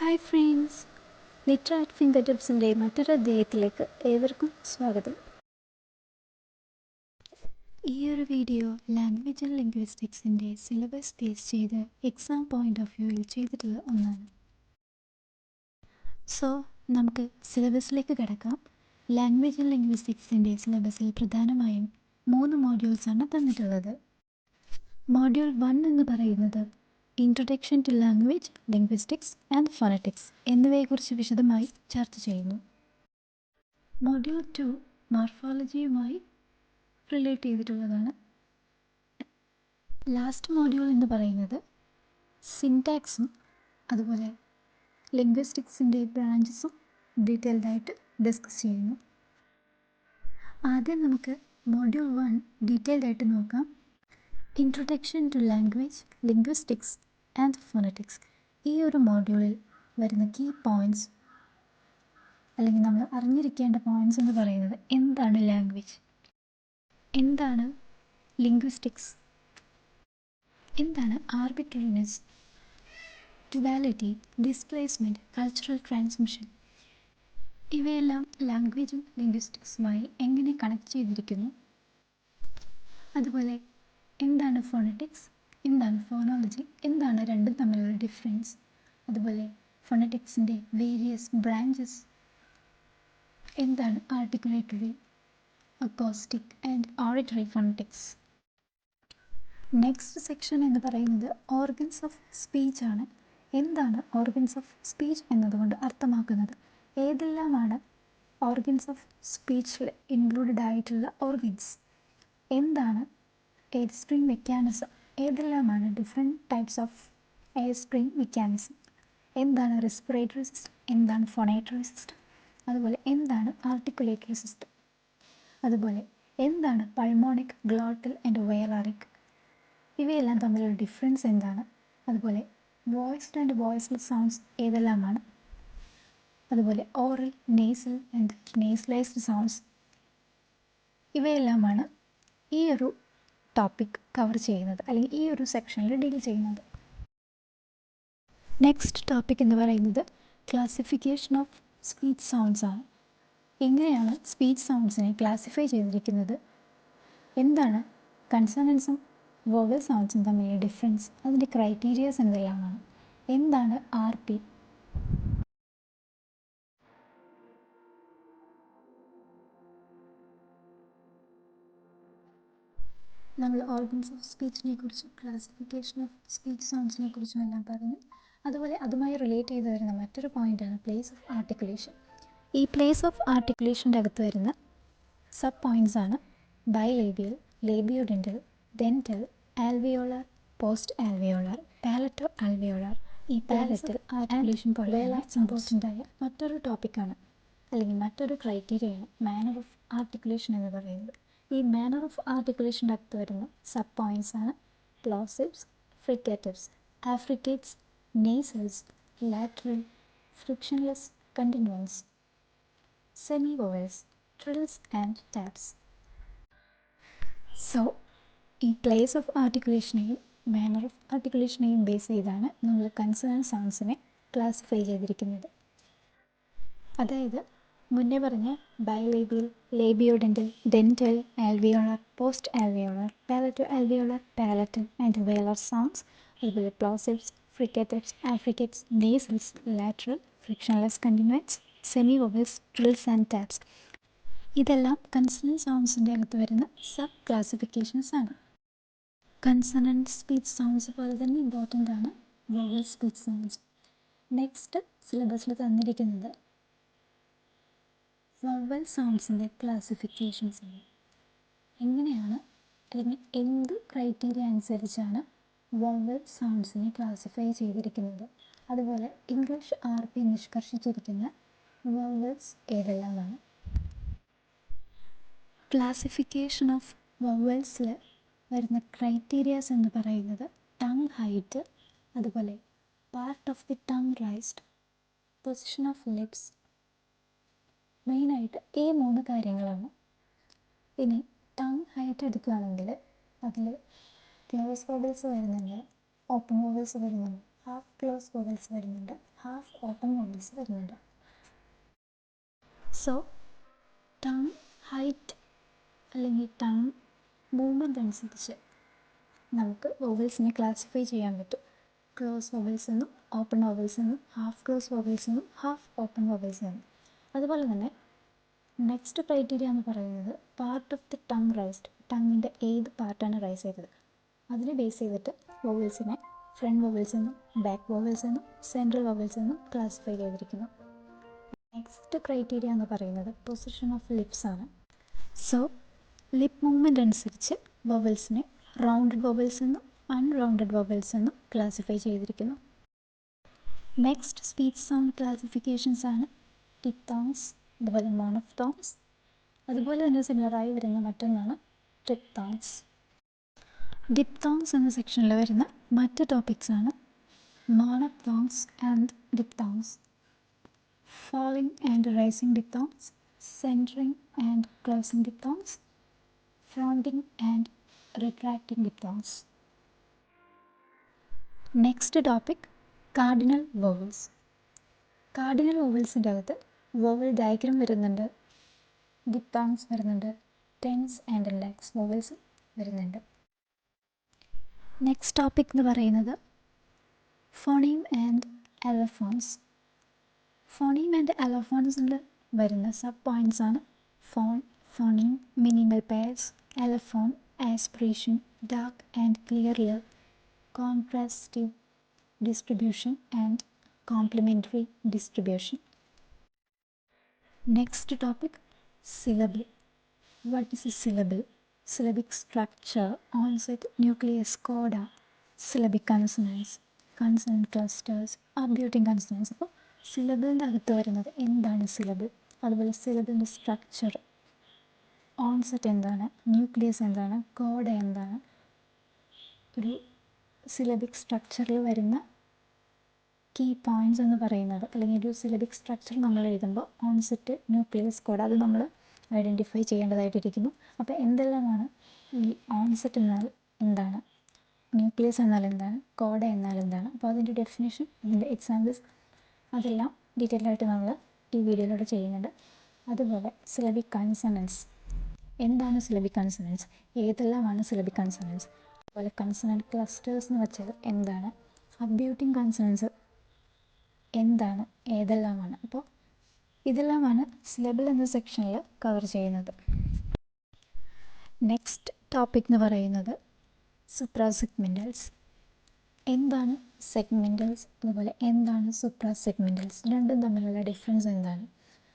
Hi friends, litera at finger ടിപ്സിൻ്റെ മറ്റൊരു അധ്യായത്തിലേക്ക് ഏവർക്കും സ്വാഗതം. ഈ ഒരു വീഡിയോ ലാംഗ്വേജ് ആൻഡ് ലിംഗ്വിസ്റ്റിക്സിൻ്റെ സിലബസ് ബേസ് ചെയ്ത് എക്സാം പോയിൻ്റ് ഓഫ് വ്യൂവിൽ ചെയ്തിട്ടുള്ള ഒന്നാണ്. സോ നമുക്ക് സിലബസിലേക്ക് കിടക്കാം. ലാംഗ്വേജ് ആൻഡ് ലിംഗ്വിസ്റ്റിക്സിൻ്റെ സിലബസിൽ പ്രധാനമായും 3 മോഡ്യൂൾസാണ് തന്നിട്ടുള്ളത്. മോഡ്യൂൾ 1 എന്ന് പറയുന്നത് introduction to language, linguistics and phonetics എന്നിവയെക്കുറിച്ച് വിശദമായി ചർച്ച ചെയ്യുന്നു. മോഡ്യൂൾ 2 മോർഫോളജിയുമായി റിലേറ്റ് ചെയ്തിട്ടുള്ളതാണ്. ലാസ്റ്റ് മോഡ്യൂൾ എന്ന് പറയുന്നത് സിൻടാക്സും അതുപോലെ ലിംഗ്വിസ്റ്റിക്സിൻ്റെ ബ്രാഞ്ചസും ഡീറ്റെയിൽഡായിട്ട് ഡിസ്കസ് ചെയ്യുന്നു. ആദ്യം നമുക്ക് മോഡ്യൂൾ 1 ഡീറ്റെയിൽഡായിട്ട് നോക്കാം. Introduction to language, linguistics and phonetics. ഈ ഒരു മോഡ്യൂളിൽ വരുന്ന കീ പോയിൻറ്റ്സ് അല്ലെങ്കിൽ നമ്മൾ അറിഞ്ഞിരിക്കേണ്ട പോയിൻറ്റ്സ് എന്ന് പറയുന്നത് എന്താണ് ലാംഗ്വേജ്, എന്താണ് ലിംഗ്വിസ്റ്റിക്സ്, എന്താണ് ആർബിട്രറിനെസ്, ഡ്യുവാലിറ്റി, ഡിസ്പ്ലേസ്മെൻറ്റ്, കൾച്ചറൽ ട്രാൻസ്മിഷൻ, ഇവയെല്ലാം ലാംഗ്വേജും ലിംഗ്വിസ്റ്റിക്സുമായി എങ്ങനെ കണക്ട് ചെയ്തിരിക്കുന്നു, അതുപോലെ എന്താണ് ഫോണറ്റിക്സ്, എന്താണ് ഫോണോളജി, എന്താണ് രണ്ടും തമ്മിലുള്ള ഡിഫറൻസ്, അതുപോലെ ഫോണറ്റിക്സിൻ്റെ വേരിയസ് ബ്രാഞ്ചസ്, എന്താണ് articulatory, acoustic and auditory phonetics. Next section എന്ന് പറയുന്നത് ഓർഗൻസ് ഓഫ് സ്പീച്ച് ആണ്. എന്താണ് ഓർഗൻസ് ഓഫ് സ്പീച്ച് എന്നതുകൊണ്ട് അർത്ഥമാക്കുന്നത്, ഏതെല്ലാമാണ് ഓർഗൻസ് ഓഫ് സ്പീച്ചിൽ ഇൻക്ലൂഡഡ് ആയിട്ടുള്ള ഓർഗൻസ്, എന്താണ് എയർ സ്ട്രീം മെക്കാനിസം, ഏതെല്ലാമാണ് different types of air stream mechanism, എന്താണ് റെസ്പിറേറ്ററി സിസ്റ്റം, എന്താണ് ഫോണേറ്ററി സിസ്റ്റം, അതുപോലെ എന്താണ് ആർട്ടിക്കുലേറ്ററി സിസ്റ്റം, അതുപോലെ എന്താണ് പൾമോണിക്, ഗ്ലോട്ടൽ ആൻഡ് വയലാറിക്, ഇവയെല്ലാം തമ്മിലുള്ള ഡിഫറൻസ് എന്താണ്, അതുപോലെ വോയിസ്ഡ് ആൻഡ് വോയിസ്ലെസ് സൗണ്ട്സ് ഏതെല്ലാമാണ്, അതുപോലെ ഓറൽ, നേസൽ ആൻഡ് നേസലൈസ്ഡ് സൗണ്ട്സ്, ഇവയെല്ലാമാണ് ഈ ഒരു ടോപ്പിക് കവർ ചെയ്യുന്നത് അല്ലെങ്കിൽ ഈ ഒരു സെക്ഷനിൽ ഡീൽ ചെയ്യുന്നത്. നെക്സ്റ്റ് ടോപ്പിക് എന്ന് പറയുന്നത് ക്ലാസിഫിക്കേഷൻ ഓഫ് സ്പീച്ച് സൗണ്ട്സ് ആണ്. എങ്ങനെയാണ് സ്പീച്ച് സൗണ്ട്സിനെ ക്ലാസിഫൈ ചെയ്തിരിക്കുന്നത്, എന്താണ് കൺസണൻസും വോവൽ സൗണ്ട്സും തമ്മിലുള്ള ഡിഫറൻസ്, അതിൻ്റെ ക്രൈറ്റീരിയാസ് എന്തെല്ലാമാണ്, എന്താണ് RP, നമ്മൾ ഓർഗൻസ് ഓഫ് സ്പീച്ചിനെ കുറിച്ചും ക്ലാസിഫിക്കേഷൻ ഓഫ് സ്പീച്ച് സൗണ്ട്സിനെ കുറിച്ചും എല്ലാം പറഞ്ഞു. അതുപോലെ അതുമായി റിലേറ്റ് ചെയ്ത് വരുന്ന മറ്റൊരു പോയിൻ്റാണ് പ്ലേസ് ഓഫ് ആർട്ടിക്കുലേഷൻ. ഈ പ്ലേസ് ഓഫ് ആർട്ടിക്കുലേഷൻ്റെ അകത്ത് വരുന്ന സബ് പോയിൻറ്റ്സ് ആണ് bilabial, labiodental, dental, alveolar, post alveolar, palato alveolar. ഈ പാലറ്റൽ ആർട്ടിക്കുലേഷൻ പോലെ ഇമ്പോർട്ടൻ്റ് ആയ മറ്റൊരു ടോപ്പിക്കാണ് അല്ലെങ്കിൽ മറ്റൊരു ക്രൈറ്റീരിയയാണ് മാനർ ഓഫ് ആർട്ടിക്കുലേഷൻ എന്ന് പറയുന്നത്. ഈ മാനർ ഓഫ് ആർട്ടിക്കുലേഷൻ്റെ അകത്ത് വരുന്ന സബ് പോയിൻറ്റ്സ് ആണ് plosives, fricatives, affricates, nasals, lateral, frictionless continuants, semi vowels, trills and taps. So ഈ പ്ലേസ് ഓഫ് ആർട്ടിക്കുലേഷനെയും മാനർ ഓഫ് ആർട്ടിക്കുലേഷനെയും ബേസ് ചെയ്താണ് നമ്മൾ കൺസേൺ സൗണ്ട്സിനെ ക്ലാസിഫൈ ചെയ്തിരിക്കുന്നത്. അതായത് മുന്നേ പറഞ്ഞ bilabial, labiodental, dental, alveolar, post alveolar, palato alveolar, palatal and velar sounds, അതുപോലെ plosives, fricatives, affricates, nasals, lateral, frictionless continuants, semi vowels, trills and taps. ഇതെല്ലാം കൺസണൻറ്റ് സൗണ്ട്സിൻ്റെ അകത്ത് വരുന്ന സബ് ക്ലാസിഫിക്കേഷൻസ് ആണ്. കൺസണൻറ്റ് സ്പീച്ച് സൗണ്ട്സ് പോലെ തന്നെ ഇമ്പോർട്ടൻ്റ് ആണ് vowel speech sounds. Next സിലബസിൽ തന്നിരിക്കുന്നത് വോവൽ സൗണ്ട്സിൻ്റെ ക്ലാസിഫിക്കേഷൻസ് ആണ്. എങ്ങനെയാണ് അല്ലെങ്കിൽ എന്ത് ക്രൈറ്റീരിയ അനുസരിച്ചാണ് വോവൽ സൗണ്ട്സിനെ ക്ലാസിഫൈ ചെയ്തിരിക്കുന്നത്, അതുപോലെ ഇംഗ്ലീഷ് RP നിഷ്കർഷിച്ചിരിക്കുന്ന വോവൽസ് ഏതെല്ലാമാണ്. ക്ലാസിഫിക്കേഷൻ ഓഫ് വോവൽസിൽ വരുന്ന ക്രൈറ്റീരിയാസ് എന്ന് പറയുന്നത് ടങ് ഹൈറ്റ്, അതുപോലെ part of the tongue raised, position of lips, മെയിനായിട്ട് ഈ 3 കാര്യങ്ങളാണ്. ഇനി ടങ് ഹൈറ്റ് എടുക്കുകയാണെങ്കിൽ അതിൽ ക്ലോസ് വോവൽസ് വരുന്നുണ്ട്, ഓപ്പൺ വോവൽസ് വരുന്നുണ്ട്, ഹാഫ് ക്ലോസ് വോവൽസ് വരുന്നുണ്ട്, ഹാഫ് ഓപ്പൺ വോവൽസ് വരുന്നുണ്ട്. സോ ടങ് ഹൈറ്റ് അല്ലെങ്കിൽ ടങ് മൂവ്മെൻ്റ് അനുസരിച്ച് നമുക്ക് വോവൽസിനെ ക്ലാസിഫൈ ചെയ്യാൻ പറ്റും. ക്ലോസ് വോവൽസ് എന്നും ഓപ്പൺ വോവൽസ് എന്നും ഹാഫ് ക്ലോസ് വോവൽസ് എന്നും ഹാഫ് ഓപ്പൺ വോവൽസ് എന്നും. അതുപോലെ തന്നെ നെക്സ്റ്റ് ക്രൈറ്റീരിയ എന്ന് പറയുന്നത് part of the tongue raised, ടങ്ങിൻ്റെ ഏത് പാർട്ടാണ് റൈസ് ചെയ്തത് അതിനെ ബേസ് ചെയ്തിട്ട് വോവൽസിനെ ഫ്രണ്ട് വോവൽസ് എന്നും ബാക്ക് വോവൽസ് എന്നും സെൻട്രൽ വോവൽസ് എന്നും ക്ലാസിഫൈ ചെയ്തിരിക്കുന്നു. നെക്സ്റ്റ് ക്രൈറ്റീരിയ എന്ന് പറയുന്നത് പൊസിഷൻ ഓഫ് ലിപ്സ് ആണ്. സോ ലിപ്പ് മൂവ്മെൻ്റ് അനുസരിച്ച് വോവൽസിനെ റൗണ്ടഡ് വോവൽസ് എന്നും അൺറൗണ്ടഡ് വോവൽസ് എന്നും ക്ലാസിഫൈ ചെയ്തിരിക്കുന്നു. നെക്സ്റ്റ് സ്പീച്ച് സൗണ്ട് ക്ലാസിഫിക്കേഷൻസ് ആണ് ഡിപ്തോങ്സ്, അതുപോലെ മോണോഫ്തോങ്സ്, അതുപോലെ തന്നെ സിമിലറായി വരുന്ന മറ്റൊന്നാണ് ട്രിപ്തോങ്സ്. ഡിപ്തോങ്സ് എന്ന സെക്ഷനിൽ വരുന്ന മറ്റ് ടോപ്പിക്സ് ആണ് മോണോഫ്തോങ്സ് and ഡിപ്തോങ്സ്, falling and rising diphthongs, centering and closing diphthongs, fronting and retracting diphthongs. Next topic, cardinal vowels. Cardinal vowelsൻ്റെ അകത്ത് വോവൽ ഡയഗ്രം വരുന്നുണ്ട്, diphthongs വരുന്നുണ്ട്, tense and lax vowels വരുന്നുണ്ട്. നെക്സ്റ്റ് ടോപ്പിക് എന്ന് പറയുന്നത് phoneme and allophones. Phoneme and അലോഫോൺസിൽ വരുന്ന sub points ആണ് phone, phoneme, minimal pairs, allophone, aspiration, dark and clear ലിയർ, contrastive distribution and complementary distribution. Next topic syllable. What is a syllable? Syllabic structure, onset, nucleus, coda, syllabic consonants, consonant clusters, abutting consonants. അപ്പോൾ സിലബിളിൻ്റെ അകത്ത് വരുന്നത് എന്താണ് syllable, അതുപോലെ സിലബിളിൻ്റെ structure, onset എന്താണ്, nucleus എന്താണ്, CODA എന്താണ്. ഒരു സിലബിക് സ്ട്രക്ചറിൽ വരുന്ന കീ പോയിൻറ്റ്സ് എന്ന് പറയുന്നത്, അല്ലെങ്കിൽ ഒരു സിലബിക് സ്ട്രക്ചർ നമ്മൾ എഴുതുമ്പോൾ ഓൺസെറ്റ്, ന്യൂക്ലിയസ്, കോഡ അത് നമ്മൾ ഐഡൻറ്റിഫൈ ചെയ്യേണ്ടതായിട്ടിരിക്കുന്നു. അപ്പോൾ എന്തെല്ലാമാണ് ഈ ഓൺസെറ്റ് എന്നാൽ എന്താണ്, ന്യൂക്ലിയസ് എന്നാൽ എന്താണ്, കോഡ എന്നാൽ എന്താണ്, അപ്പോൾ അതിൻ്റെ ഡെഫിനേഷൻ, അതിൻ്റെ എക്സാമ്പിൾസ് അതെല്ലാം ഡീറ്റെയിൽ ആയിട്ട് നമ്മൾ ഈ വീഡിയോയിലൂടെ ചെയ്യുന്നുണ്ട്. അതുപോലെ സിലബിക് കൺസണൻസ്, എന്താണ് സിലബിക് കൺസണൻസ്, ഏതെല്ലാമാണ് സിലബിക് കൺസണൻസ്, അതുപോലെ കൺസണൻറ്റ് ക്ലസ്റ്റേഴ്സ് എന്ന് വെച്ചാൽ എന്താണ്, അബ്യൂട്ടിംഗ് കൺസണൻസ് എന്താണ്, ഏതെല്ലാമാണ്. അപ്പോൾ ഇതെല്ലാമാണ് സിലബിൾ എന്ന സെക്ഷനിൽ കവർ ചെയ്യുന്നത്. നെക്സ്റ്റ് ടോപ്പിക് എന്ന് പറയുന്നത് സുപ്രാസെഗ്മെൻ്റൽസ്. എന്താണ് സെഗ്മെൻ്റൽസ്, അതുപോലെ എന്താണ് സുപ്രാസെഗ്മെൻ്റൽസ്, രണ്ടും തമ്മിലുള്ള ഡിഫറൻസ് എന്താണ്,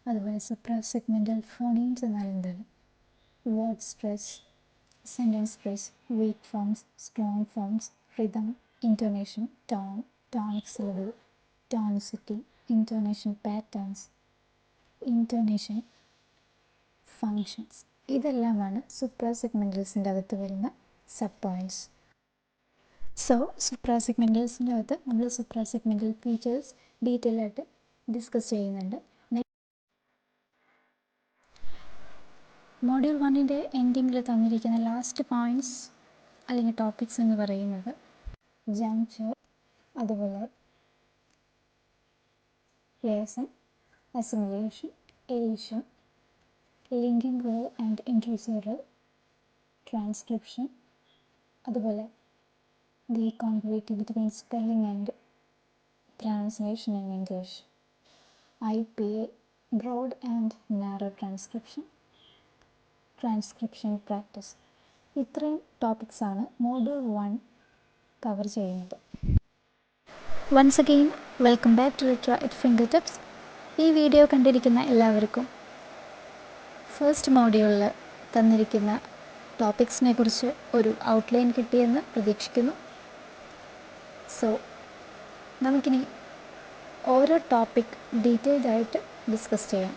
അതുപോലെ സുപ്രാസെഗ്മെൻ്റൽ ഫോണീംസ് എന്നാൽ എന്താണ്, word stress, sentence stress, weak forms, strong forms, rhythm, intonation, tone, tonic syllable, tonicity, intonation patterns, intonation functions. ഇതെല്ലാമാണ് സുപ്രാസെഗ്മെൻ്റൽസിൻ്റെ അകത്ത് വരുന്ന സബ് പോയിൻറ്റ്സ്. സോ സുപ്രാസെഗ്മെൻ്റൽസിൻ്റെ അകത്ത് നമ്മൾ സുപ്രാസെഗ്മെൻ്റൽ ഫീച്ചേഴ്സ് ഡീറ്റെയിൽ ആയിട്ട് ഡിസ്കസ് ചെയ്യുന്നുണ്ട്. മോഡ്യൂൾ 1ൻ്റെ എൻഡിങ്ങിൽ തന്നിരിക്കുന്ന ലാസ്റ്റ് പോയിൻറ്റ്സ് അല്ലെങ്കിൽ ടോപ്പിക്സ് എന്ന് പറയുന്നത് ജംഗ്ചർ, അതുപോലെ liaison, assimilation, elision, linking r and intrusive r, transcription, അതുപോലെ the congruity between spelling and pronunciation in English, IPA, broad and narrow transcription, transcription practice. ഇത്രയും ടോപ്പിക്സാണ് മോഡ്യൂൾ 1 കവർ ചെയ്യുന്നത്. Once again welcome back to litera at finger tips. ഈ video കണ്ടിരിക്കുന്ന എല്ലാവർക്കും first മോഡ്യൂളിൽ തന്നിരിക്കുന്ന ടോപ്പിക്സിനെ കുറിച്ച് ഒരു ഔട്ട്ലൈൻ കിട്ടിയെന്ന് പ്രതീക്ഷിക്കുന്നു. സോ നമുക്കിനി ഓരോ ടോപ്പിക് ഡീറ്റെയിൽഡ് ആയിട്ട് ഡിസ്കസ് ചെയ്യാം.